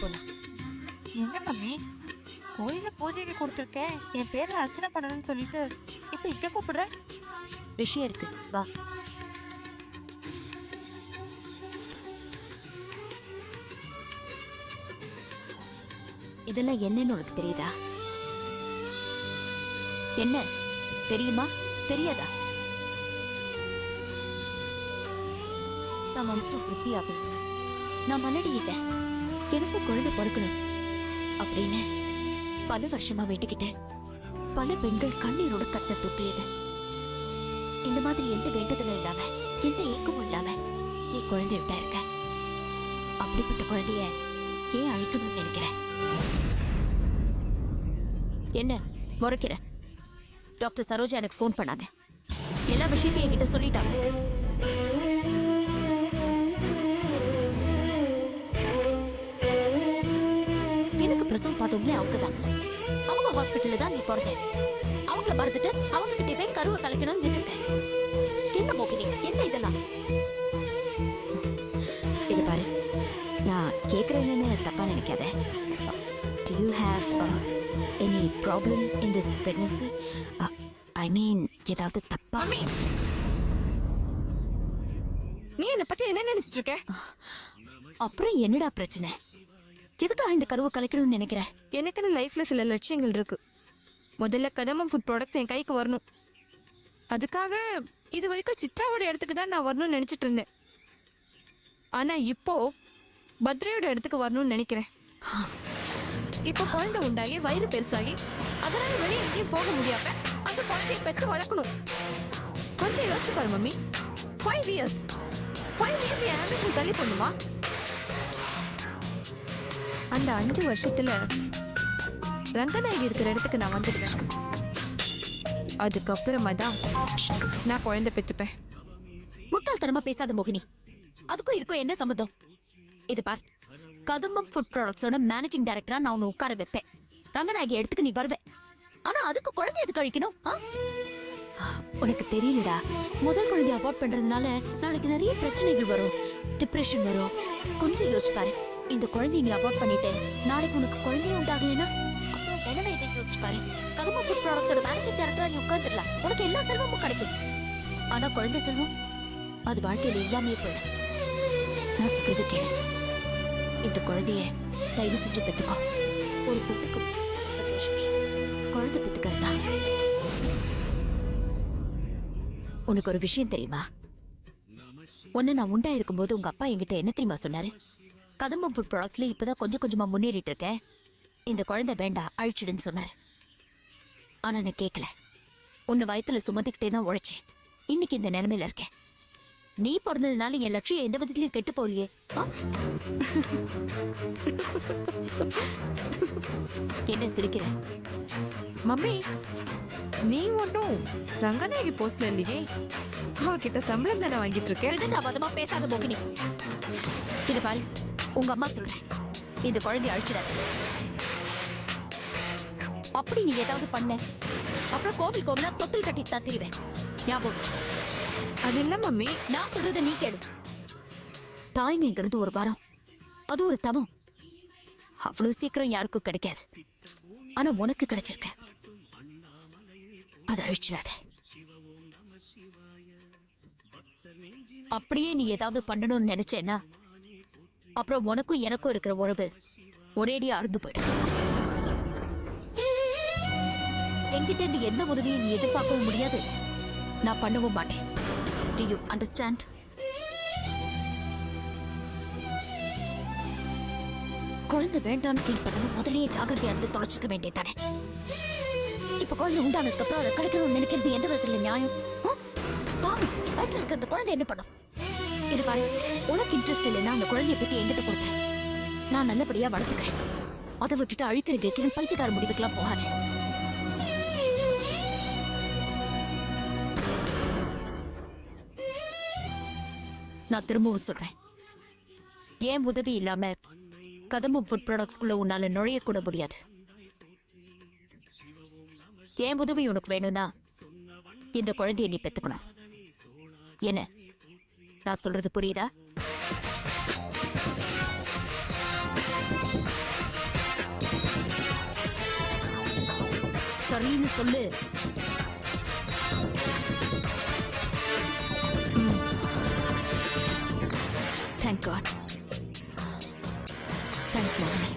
போலாம். என்ன மம்மி, கோயில பூஜைக்கு கொடுத்துருக்கேன், என் பேர்ல அர்ச்சனை பண்ணணும்னு சொல்லிட்டு இப்ப இங்க கூப்பிடுற? விஷயம் இருக்கு, வா. இதெல்லாம் என்னன்னு உனக்கு தெரியுதா? என்ன தெரியுமா தெரியாதா? நான் வம்சம் விருத்தியாகணும், நான் மலடிக்கிட்டேன், எனக்கும் குழந்தை பிறக்கணும் அப்படின்னு பல வருஷமா வேண்டிக்கிட்டு பல பெண்கள் கண்ணீரோட கட்ட தூக்கியது. இந்த மாதிரி எந்த வேண்டுதலும் இல்லாம எந்த ஏக்கமும் இல்லாம நீ குழந்தை விட்டா இருக்க. அப்படிப்பட்ட குழந்தைய ஏன் அழிக்கணும்னு நினைக்கிற? என்ன முறைக்கிற? டாக்டர் சரோஜா எனக்கு ஃபோன் பண்ணாங்க, எல்லா விஷயத்தையும் என்கிட்ட சொல்லிட்டாங்க. எனக்கு பிரசவம் பார்த்தவங்களே அவங்கதான். அவங்க ஹாஸ்பிட்டல்ல தான் நீ பிறந்த. அவங்கள மறந்துட்டு அவங்க கிட்ட போய் கருவை கலைக்கணும்னு நின்னுருக்க. என்ன மோகினி, என்ன இதெல்லாம்? இது பாரு, நான் கேக்குறேன்னு தப்பா நினைக்காத. Do you have any problem in this pregnancy? I mean, ஏதாவது தப்பா? நீ என்ன பத்தி என்ன நினைச்சிட்டு இருக்க? அப்புறம் என்னடா பிரச்சனை? எதுக்காக இந்த கருவை கலைக்கணும்னு நினைக்கிற? எனக்குன்னு லைஃப்ல சில லட்சியங்கள் இருக்கு. முதல்ல கதம்பம் ஃபுட் ப்ராடக்ட்ஸ் என் கைக்கு வரணும். அதுக்காக இது வரைக்கும் சித்ராவோட இடத்துக்கு தான் நான் வரணும்னு நினைச்சிட்டு இருந்தேன். ஆனா இப்போ பத்ரையோட இடத்துக்கு வரணும்னு நினைக்கிறேன். இப்போ குழந்தை உண்டாகி வயிறு பெருசாகி அதனால வெளியே எங்கேயும் போக முடியாம அந்த குழந்தைய பெற்று வளர்க்கணும். கொஞ்சம் யோசிச்சு பாரு மம்மி, 5 இயர்ஸ் என் ஆம்பிஷன் தள்ளி பண்ணுமா? அந்த 5 வருஷத்துல ரங்கநாயகி இருக்கிற இடத்துக்கு நான் வந்துடுவேன். அதுக்கப்புறமா தான் நான் குழந்தை பெற்றுப்பேன். முட்டாள்தனமா பேசாத மோகினி, அதுக்கும் இதுக்கும் என்ன சம்மந்தம்? இது பார், கதம்பம் ஃபுட் ப்ராடக்ட்ஸோட மேனேஜிங் டைரக்டரா நான் உன்னை உட்கார வைப்பேன். ரங்கநாயகி எடுத்துக்கு நீ வருவே. ஆனா அதுக்கு குழந்தை எதுக்கு அழிக்கணும்? உனக்கு தெரியலடா, முதல் குழந்தைய அவாய்ட் பண்றதுனால நாளைக்கு நிறைய பிரச்சனைகள் வரும், டிப்ரெஷன் வரும். கொஞ்சம் யோசிச்சு பாரு, இந்த குழந்தைய நீ அவாய்ட் பண்ணிட்டு நாளைக்கு உனக்கு குழந்தையே உண்டாகலைன்னா அப்புறம் நிலைமை எதை யோசிச்சு பாரு. கதம்பம் ஃபுட் ப்ராடக்ட்ஸோட மேனேஜிங் டைரக்டரா நீ உட்கார்ந்துடலாம், உனக்கு எல்லா செல்வமும் கிடைக்கும். ஆனா குழந்தை செல்வம் அது வாழ்க்கையில இல்லாமே போயிடும். நான் சொல்றது கேளு, இந்த குழந்தைய தயவு செஞ்சு பெத்துக்கோ. ஒரு பொண்ணுக்கு சந்தோஷமே குழந்தை பெத்துக்கிறதா. உனக்கு ஒரு விஷயம் தெரியுமா? ஒன்னு நான் உண்டா இருக்கும் போது உங்க அப்பா என்கிட்ட என்ன தெரியுமா சொன்னாரு? கதம்பம் ஃபுட் ப்ராடக்ட்ஸ்ல இப்பதான் கொஞ்சம் கொஞ்சமா முன்னேறிட்டு இருக்கேன், இந்த குழந்தை வேண்டாம் அழிச்சிடுன்னு சொன்னாரு. ஆனா நான் கேட்கல. உன்னை வயத்துல சுமந்துக்கிட்டே தான் உழைச்சேன். இன்னைக்கு இந்த நிலைமையில இருக்கேன். நீ பிறந்ததுனால என் லட்சியம் எந்த விதத்திலயும் கெட்டு போலியே. என்ன சிரிக்கிற? மம்மி, நீ ஒன்றும் ரங்கநாயகி போஸ்ட்ல இல்லையே, அவகிட்ட சம்பளம் தானே வாங்கிட்டு இருக்கேன். விதண்டாவாதமா பேசாத மோகினி. இது பாரு, உங்க அம்மா சொல்றேன், இந்த குழந்தைய அழிச்சிடாத. அப்படி நீ ஏதாவது பண்ண அப்புறம் கோவில் கோவிலா தொட்டில் கட்டி தான் திரிவேன். ஞாபகம். அது இல்ல மம்மி, நான் சொல்றத நீ கேளு. தாய்மைங்கிறது ஒரு வரம், அது ஒரு தவம். அவ்வளவு சீக்கிரம் யாருக்கும் கிடைக்காது. ஆனா உனக்கு கிடைச்சிருக்க, அதை அழிச்சிடாத. அப்படியே நீ ஏதாவது பண்ணணும்னு நினைச்சேன்னா அப்புறம் உனக்கும் எனக்கும் இருக்கிற உறவு ஒரேடியா அறுந்து போயிடும். என்கிட்ட இருந்து எந்த உதவியை நீ எதிர்பார்க்கவும் முடியாது, நான் பண்ணவும் மாட்டேன். Do you understand? குழந்தை வேண்டான்னு ஃபீல் பண்ணணும், முதல்லயே ஜாகிரதையா இருந்து தொலைச்சிக்க வேண்டியதானே. இப்ப குழந்தை உண்டானதுக்கு அப்புறம் அதை கிடைக்கணும்னு நினைக்கிறது எந்த விதத்துல நியாயம்? பாவம், வயிற்றுல இருக்கிற அந்த குழந்தை என்ன பண்ணும்? இது பாரு, உனக்கு இன்ட்ரெஸ்ட் இல்லைன்னா அந்த குழந்தைய பத்தி என்கிட்ட கொடுத்தேன், நான் நல்லபடியா வளர்த்துக்கிறேன். அதை விட்டுட்டு அழிக்கிற கேட்கிறேன் பைத்தியக்கார முடிவுக்கெல்லாம் போகாத. நான் திரும்பவும் சொல்றேன், ஏன் உதவி இல்லாம கதம்பம் ஃபுட் ப்ராடக்ட்ஸ்குள்ள உன்னால நுழைய கூட முடியாது. ஏன் உதவி உனக்கு வேணும்னா இந்த குழந்தைய நீ பெத்துக்கணும். என்ன நான் சொல்றது புரியுதா? சரின்னு சொல்லு. Thank God. தேங்க்ஸ் மோகினி.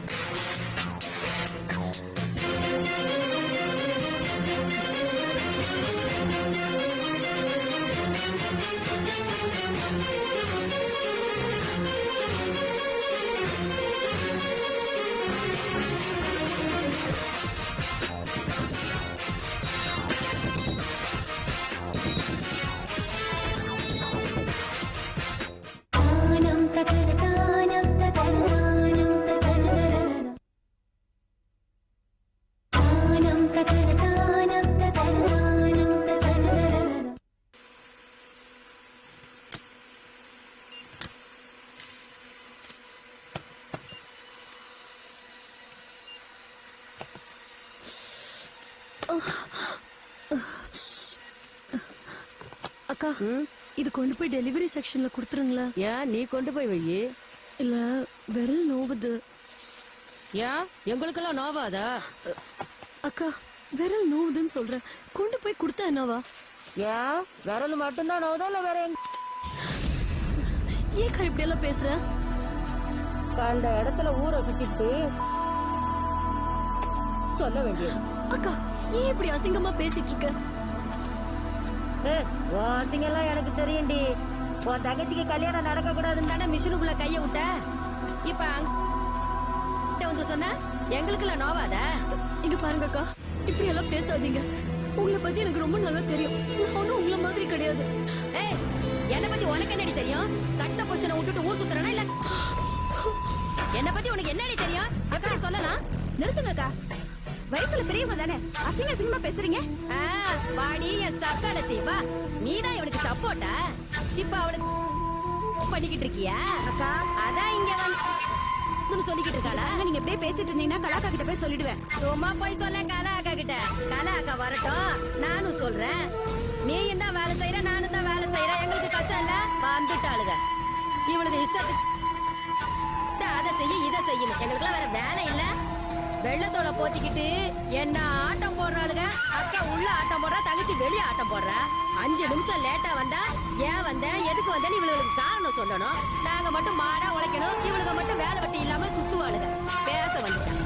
அக்கா இது கொண்டு போய் டெலிவரி செக்ஷன்ல கொடுத்துருங்களா? ஏன் நீ கொண்டு போய் வை. இல்ல விரல் நோவுது. ஏன் எங்களுக்கெல்லாம் நோவாதா? அக்கா விரல் நோவுதுன்னு சொல்றேன், கொண்டு போய் கொடுத்தா என்னவா? ஏன் விரல் மட்டும்தான் நோவுதா இல்ல வேற எங்க? ஏக்கா இப்படி எல்லாம் பேசுற? கண்ட இடத்துல ஊரை சுத்திட்டு சொல்ல வேண்டியது. அக்கா ஏன் இப்படி அசிங்கமா பேசிட்டு இருக்க? வாசிங்கெல்லாம் எனக்கு தெரியும்டி. உன் தங்கச்சிக்கு கல்யாணம் நடக்க கூடாதுன்னு தானே மிஷினுக்குள்ள கைய விட்ட. இப்ப அங்க வந்து சொன்ன எங்களுக்கெல்லாம் நோவாதா? இங்க பாருங்க அக்கா, இப்படி எல்லாம் பேசாதீங்க. உங்களை பத்தி எனக்கு ரொம்ப நல்லா தெரியும். நான் ஒண்ணும் உங்களை மாதிரி கிடையாது. ஏய், என்ன பத்தி உனக்கு என்னடி தெரியும்? கட்ட பொசிஷனை விட்டுட்டு ஊர் சுத்துறனா இல்ல? என்ன பத்தி உனக்கு என்னடி தெரியும்? எப்படி சொல்லலாம்? நிறுத்துங்க அக்கா, வயசுல பெரியவங்க தானே, அசிங்க அசிங்கமா பேசுறீங்க. வாடி என் சக்காலத்தி வா. நீதான் இவளுக்கு சப்போர்ட்டா? இப்ப அவளுக்கு பண்ணிக்கிட்டு இருக்கியா? அக்கா அதான் இங்க வந்து சொல்லிக்கிட்டு இருக்காளா? நீங்க இப்படியே பேசிட்டு இருந்தீங்கன்னா கலாக்கா கிட்ட போய் சொல்லிடுவேன். சும்மா போய் சொல்ல கலா அக்கா கிட்ட. கலா அக்கா வரட்டும், நானும் சொல்றேன். நீயும் தான் வேலை செய்யற, நானும் தான் வேலை செய்யறேன். எங்களுக்கு கஷ்டம் இல்ல. வந்துட்டாளுங்க இவளுக்கு இஷ்டத்துக்கு அதை செய்ய இதை செய்யணும். எங்களுக்குலாம் வேற வேலை இல்ல. வெள்ளத்தோட போத்திக்கிட்டு என்ன ஆட்டம் போடுறாளுங்க. அக்கா உள்ள ஆட்டம் போடுறா, தங்கச்சி வெளியே ஆட்டம் போடுறா. 5 நிமிஷம் லேட்டா வந்தா ஏன் வந்த எதுக்கு வந்தேன்னு இவளுக்கு காரணம் சொல்லணும். நாங்க மட்டும் மாடா உழைக்கணும், இவளுக்கு மட்டும் வேலை வெட்டி இல்லாம சுத்துவாளுங்க. பேச வந்துட்டேன்.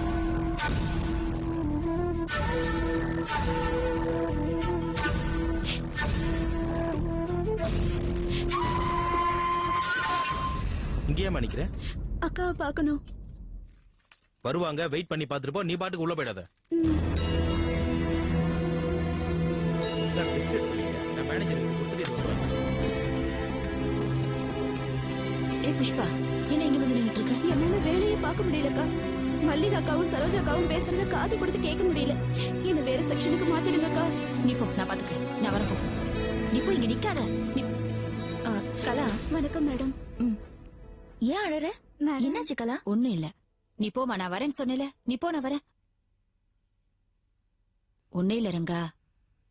இங்கேயே மணிக்கிற அக்காவை பார்க்கணும். வருவாங்க, வெயிட் பண்ணி பார்த்துட்டு போ. நீ பாட்டுக்கு உள்ள போயிடாத. நான் மேனேஜர் கொடுத்துட்டு வருவேன். ஏ புஷ்பா, என்ன இங்க வந்து நின்னுட்டு இருக்க? என்னால வேலையை பார்க்க முடியலக்கா. மல்லிகா அக்காவும் சரோஜா அக்காவும் பேசுறத காது கொடுத்து கேட்க முடியல. என்ன வேற செக்ஷனுக்கு மாத்திடுங்கக்கா. நீ போ, நான் பாத்துக்கிறேன். நான் வரப்போ. நீ போ, இங்க நிக்காத. நீ கலா. வணக்கம் மேடம். ஏன் அழற? என்னாச்சு கலா? ஒண்ணும் இல்ல. நீ போமா, நான் வரேன்னு சொன்னேல. நீ போ, நான் வரேன். ஒன்னே இல்ல ரங்கா,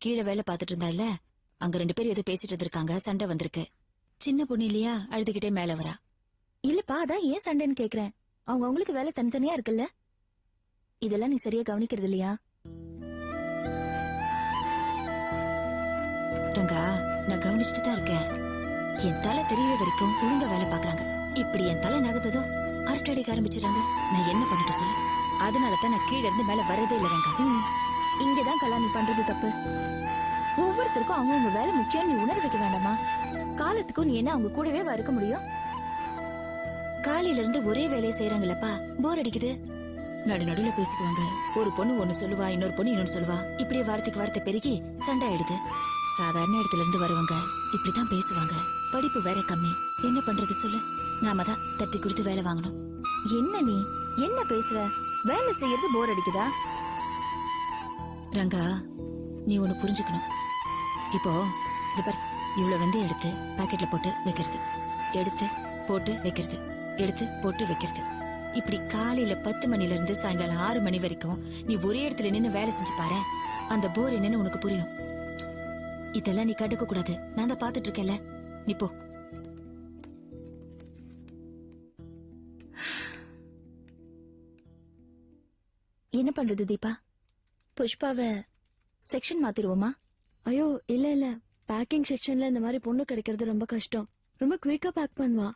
கீழே வேலை பார்த்துட்டு இருந்தா இல்ல, அங்க 2 பேர் ஏதோ பேசிட்டு இருந்திருக்காங்க. சண்டை வந்திருக்கு. சின்ன பொண்ணு இல்லையா, அழுதுகிட்டே மேல வரா. இல்லப்பா, அதான் ஏன் சண்டைன்னு கேக்குறேன். அவங்க அவங்களுக்கு வேலை தனித்தனியா இருக்குல்ல. இதெல்லாம் நீ சரியா கவனிக்கிறது இல்லையா? ரங்கா, நான் கவனிச்சுட்டு தான் இருக்கேன். என் தலை தெரியற வரைக்கும் ஒழுங்கா வேலை பாக்குறாங்க. இப்படி என் தலை நகர்ந்ததும் அரட்டை அடிக்க ஆரம்பிச்சிடறாங்க. நான் என்ன பண்ணிட்டு சொல்லு? அதனாலதான் நான் கீழே இருந்து மேல வரதே இல்ல ரங்கா. இங்கதான் கலா, நீ பண்றது தப்பு. ஒவ்வொருத்தருக்கும் அவங்க வேலை முக்கியம், நீ உணர வைக்க வேண்டாமா? காலத்துக்கும் நீ என்ன அவங்க கூடவே இருக்க முடியும்? காலையில இருந்து ஒரே வேலையை செய்யறாங்களப்பா, போர் அடிக்குது. நடுநடுல பேசிக்குவாங்க. ஒரு பொண்ணு ஒண்ணு சொல்லுவா, இன்னொரு பொண்ணு இன்னொன்னு சொல்லுவா. இப்படியே வார்த்தைக்கு வார்த்தை பெருகி சண்டை ஆயிடுது. சாதாரண இடத்துல இருந்து வருவாங்க, இப்படிதான் பேசுவாங்க. படிப்பு வேற கம்மி. என்ன பண்றது சொல்லு? நாம தான் தட்டி கொடுத்து வேலை வாங்கணும். என்ன நீ என்ன பேசுற? வேலை செய்யறது போர் அடிக்குதா? ரங்கா, நீ ஒண்ணு புரிஞ்சுக்கணும். இப்போ இது பாரு, இவ்வளவு வந்து எடுத்து பாக்கெட்ல போட்டு வைக்கிறது, எடுத்து போட்டு வைக்கிறது, எடுத்து போட்டு வைக்கிறது. இப்படி காலையில 10 மணில இருந்து சாயங்காலம் 6 மணி வரைக்கும் நீ ஒரே இடத்துல நின்னு வேலை செஞ்சு பாரு. அந்த போர் என்னன்னு உனக்கு புரியும். இதெல்லாம் நீ கண்டுக்க கூடாது. நான் தான் பாத்துட்டு இருக்கேன்ல. நீ போ. என்ன பண்றது தீபா? புஷ்பாவை செக்ஷன் மாத்திருவோமா? ஐயோ இல்ல இல்ல, பேக்கிங் செக்ஷன்ல இந்த மாதிரி பொண்ணு கிடைக்கிறது ரொம்ப கஷ்டம். ரொம்ப குயிக்கா பேக் பண்ணுவா.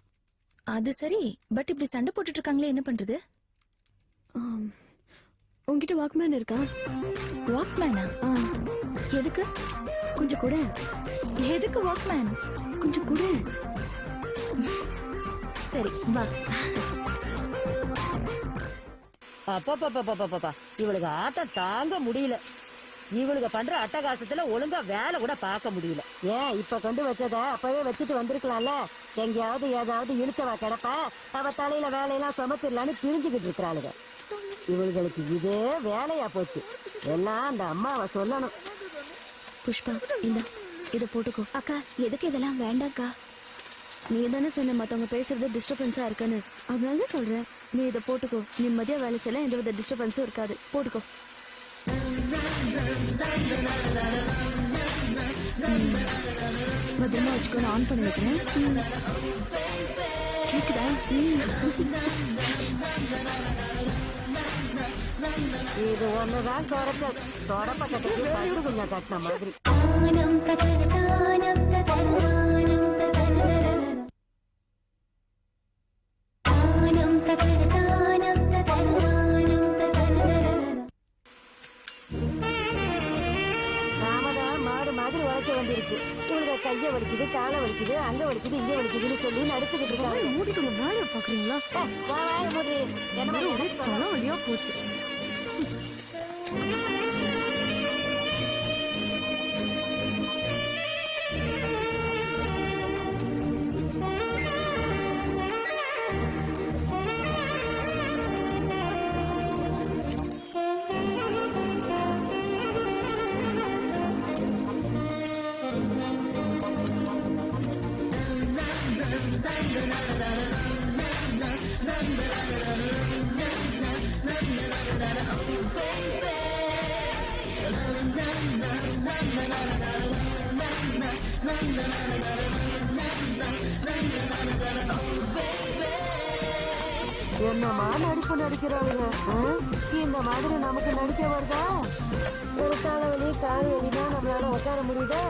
அது சரி, பட் இப்படி சண்டை போட்டுட்டு இருக்காங்களே, என்ன பண்றது? உன்கிட்ட வாக்மேன் இருக்கா? வாக்மேனா? எதுக்கு? கொஞ்சம் கூட. எதுக்கு வாக்மேன்? கொஞ்சம் கூட. சரி வா. அப்பா இவளுக்கு ஆட்டம் தாங்க முடியல. இவளுக்கு பண்ற அட்டகாசத்துல ஒழுங்கா வேலை கூட பார்க்க முடியல. ஏன் இப்ப கொண்டு வச்சத அப்பவே வச்சுட்டு வந்திருக்கலாம்ல. எங்கேயாவது ஏதாவது இழுச்சவா கிடப்ப அவ தலையில வேலையெல்லாம் சுமத்திடலான்னு திரிஞ்சுக்கிட்டு இருக்கிறாளுங்க. இவளுகளுக்கு இதே வேலையா போச்சு. எல்லாம் அந்த அம்மாவை சொல்லணும். புஷ்பா இந்த இத போட்டுக்கோ. அக்கா எதுக்கு இதெல்லாம் வேண்டாம்க்கா. நீ தானே சொன்ன மத்தவங்க பேசுறது டிஸ்டர்பன்ஸா இருக்குன்னு, அதனால தான் சொல்றேன். நீ இத போட்டுக்கோ. நிம்மதியா வேலை செய்யலாம், எந்தவித டிஸ்டர்பன்ஸும் இருக்காது. போட்டுக்கோ. பத்திரமா வச்சுக்கோ, நான் ஆன் பண்ணி வைக்கிறேன். கேக்குதா? இது ஒண்ணுதான் குறைச்சல். தொடப்ப கட்டிட்டு பட்டு கொஞ்சம் கட்டின மாதிரி. நாமதான் மாடு மாதிரி உழைக்க வேண்டியிருக்கு. இவங்க கைய வலிக்குது, காலை வலிக்குது, அங்க வலிக்குது, இங்க வலிக்குதுன்னு சொல்லி நடிச்சுக்கிட்டு இருக்காங்க. மூடிக்கொள்ள வேலையை பாக்குறீங்களா? வாய மூடி. என்ன தலை வழியா போச்சு. என்னமா நடிப்பு நடிக்கிறாளுங்க. இந்த மாதிரி நமக்கு நடிக்க வருதா? ஒரு தலைவலி கால் வலினா நம்மளால உட்கார முடியுதா?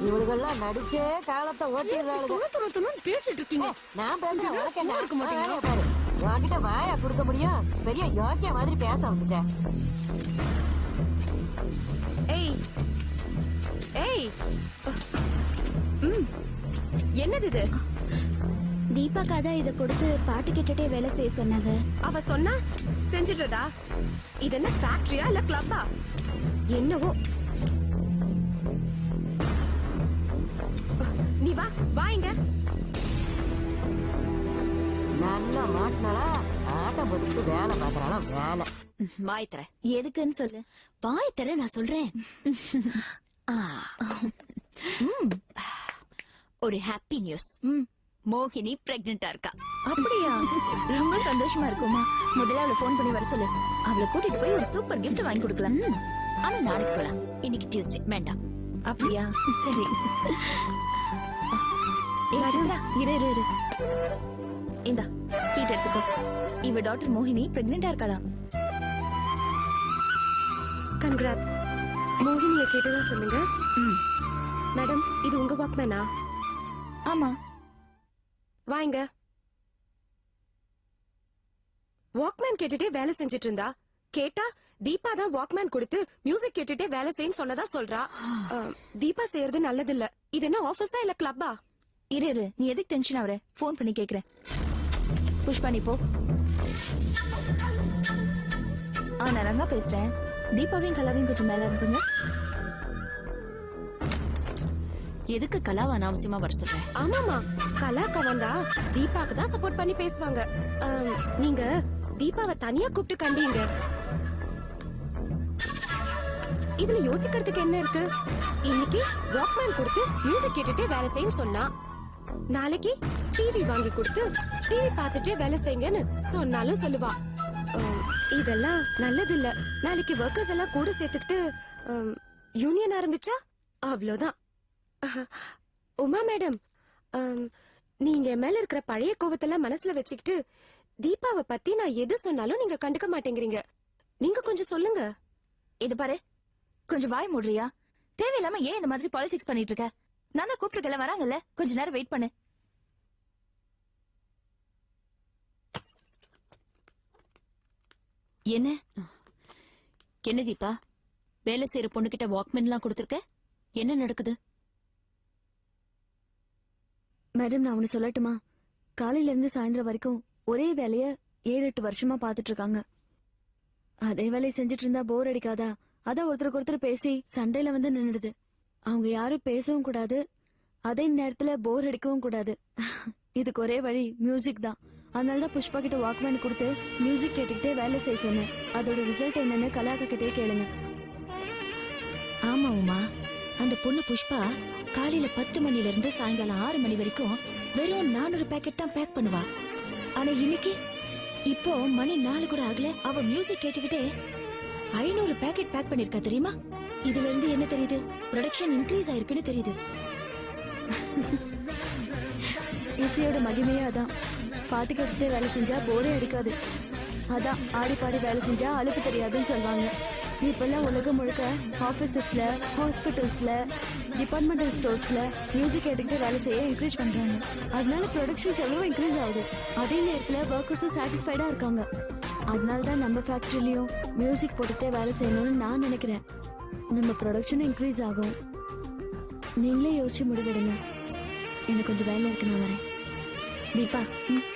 இவளுகெல்லாம் நடிச்சே காலத்தை ஓட்டிடுறாளுங்க. பேசிட்டு இருக்கீங்க. நான் பேசுறேன், உனக்கு என்ன இருக்க மாட்டேங்க பாரு. உன்கிட்ட வாயா கொடுக்க முடியும்? பெரிய யோக்கிய மாதிரி பேச வந்துட்டேன். ஏய் ஏய், என்னது இது? தீபாக்கா தான் இத கொடுத்து பாட்டு கேட்டுட்டே வேலை செய்ய சொன்னாங்க. அவ சொன்னா செஞ்சிடுறதா? இது என்ன ஃபேக்டரியா இல்ல கிளப்பா? என்னவோ. நீ வா வா இங்க. நல்லா மாட்டினாலா ஆட்டம் போட்டுட்டு வேலை பாக்குறாளா? வேலை வாய் தர. எதுக்குன்னு சொல்லு. வாய் தர, நான் சொல்றேன். ஒரு ஹாப்பி நியூஸ். மோகினி பிரெக்னெண்டா இருக்கா. அப்படியா? ரொம்ப சந்தோஷமா இருக்குமா. முதல்ல அவளை போன் பண்ணி வர சொல்லு. அவளை கூட்டிட்டு போய் ஒரு சூப்பர் கிஃப்ட் வாங்கி கொடுக்கலாம். ஆனா நாளைக்கு போலாம், இன்னைக்கு டியூஸ்டே வேண்டாம். அப்படியா? சரி. ஏய் சித்ரா, இரு இரு இரு. இந்தா ஸ்வீட் எடுத்துக்கோ. இவ டாக்டர் மோகினி பிரெக்னெண்டா இருக்காளாம். கங்க்ராட்ஸ். மோகினியை கேட்டதா சொல்லுங்க. மேடம், இது உங்க வாக்மேனா? ஆமா. வாங்க. வாக்மேன் கேட்டுட்டே வேலை செஞ்சிட்டு இருந்தா. கேட்டா தீபா தான் வாக்மேன் கொடுத்து மியூசிக் கேட்டுட்டே வேலை செய்யன்னு சொன்னதா சொல்றா. தீபா செய்யறது நல்லது இல்ல. இது என்ன ஆபீஸா இல்ல கிளப்பா? இரு இரு, நீ எதுக்கு டென்ஷன் ஆவற? போன் பண்ணி கேக்குறேன். புஷ்பா நீ போ. நான் ரங்கா பேசுறேன். தீபாவையும் கலாவையும் கொஞ்சம் மேல இருக்குங்க. எதுக்கு கலாவை அனாவசியமா வர சொல்றேன்? ஆமாமா, கலாக்கா வந்தா தீபாக்கு தான் சப்போர்ட் பண்ணி பேசுவாங்க. நீங்க தீபாவை தனியா கூப்பிட்டு கண்டீங்க. இதுல யோசிக்கிறதுக்கு என்ன இருக்கு? இன்னைக்கு வாக்மேன் கொடுத்து மியூசிக் கேட்டுட்டே வேலை செய்யன்னு சொன்னா, நாளைக்கு டிவி வாங்கி கொடுத்து டிவி பார்த்துட்டே வேலை செய்யுங்கன்னு சொன்னாலும் சொல்லுவா. இதெல்லாம் நல்லது இல்ல. நாளைக்கு ஒர்க்கர்ஸ் எல்லாம் கூட சேர்த்துக்கிட்டு யூனியன் ஆரம்பிச்சா அவ்வளவுதான். உமா மேடம், நீங்க மேல இருக்கிற பழைய கோவத்தெல்லாம் மனசுல வச்சுக்கிட்டு தீபாவை பத்தி நான் எது சொன்னாலும் நீங்க கண்டுக்க மாட்டேங்கிறீங்க. நீங்க கொஞ்சம் சொல்லுங்க. இது பாரு, கொஞ்சம் வாய் மூடுறியா? தேவையில்லாம ஏன் இந்த மாதிரி பாலிடிக்ஸ் பண்ணிட்டு இருக்க? நான் தான் கூப்பிட்டுருக்கல, வராங்கல்ல, கொஞ்ச நேரம் வெயிட் பண்ணு. என்ன என்ன தீபா, வேலை செய்யற பொண்ணுகிட்ட வாக்மேன்லாம் கொடுத்துருக்க? என்ன நடக்குது? மேடம், நான் ஒன்னு சொல்லட்டுமா? காலையில இருந்து சாயந்தரம் வரைக்கும் ஒரே வேலைய 7-8 வருஷமா பாத்துட்டு இருக்காங்க. அதே வேலையை செஞ்சுட்டு இருந்தா போர் அடிக்காதா? அதான் ஒருத்தருக்கு ஒருத்தர் பேசி சண்டையில வந்து நின்னுடுது. அவங்க யாரும் பேசவும் கூடாது, அதே நேரத்துல போர் அடிக்கவும் கூடாது. இதுக்கு ஒரே வழி மியூசிக் தான். அதனாலதான் புஷ்பா கிட்ட வாக்மேன் கொடுத்து மியூசிக் கேட்டுக்கிட்டே வேலை செய்ய சொன்னேன். அதோட ரிசல்ட் என்னன்னு கலாக்கா கிட்டே கேளுங்க. ஆமா உமா, அந்த பொண்ணு புஷ்பா காலையில 10 மணில இருந்து சாயங்காலம் 6 மணி வரைக்கும் வெறும் 400 பேக்கெட் தான் பேக் பண்ணுவா. ஆனா இன்னைக்கு இப்போ மணி 4 கூட ஆகல, அவ மியூசிக் கேட்டுக்கிட்டே 500 பேக்கெட் பேக் பண்ணிருக்கா தெரியுமா? இதுல இருந்து என்ன தெரியுது? ப்ரொடக்ஷன் இன்க்ரீஸ் ஆயிருக்குன்னு தெரியுது. இசையோட மகிமையே அதான். பாட்டு கேட்டுட்டே வேலை செஞ்சா போரே அடிக்காது. அதான் ஆடி பாடி வேலை செஞ்சா அலுப்பு தெரியாதுன்னு சொல்லுவாங்க. இப்பெல்லாம் உலகம் முழுக்க ஆபீசஸ்ல, ஹாஸ்பிட்டல்ஸ்ல, டிபார்ட்மெண்டல் ஸ்டோர்ஸ்ல மியூசிக் கேட்டுக்கிட்டு வேலை செய்ய என்கரேஜ் பண்றாங்க. அதனால ப்ரொடக்ஷன் செலவும் இன்க்ரீஸ் ஆகுது. அதே நேரத்துல ஒர்க்கர்ஸும் சாட்டிஸ்ஃபைடா இருக்காங்க. அதனாலதான் நம்ம ஃபேக்டரியிலயும் மியூசிக் போட்டுட்டே வேலை செய்யணும்னு நான் நினைக்கிறேன். நம்ம ப்ரொடக்ஷனும் இன்க்ரீஸ் ஆகும். நீங்களே யோசிச்சு முடிவெடுங்க. எனக்கு கொஞ்சம் வேலை இருக்கு, நான் வரேன். தீபா, குட்.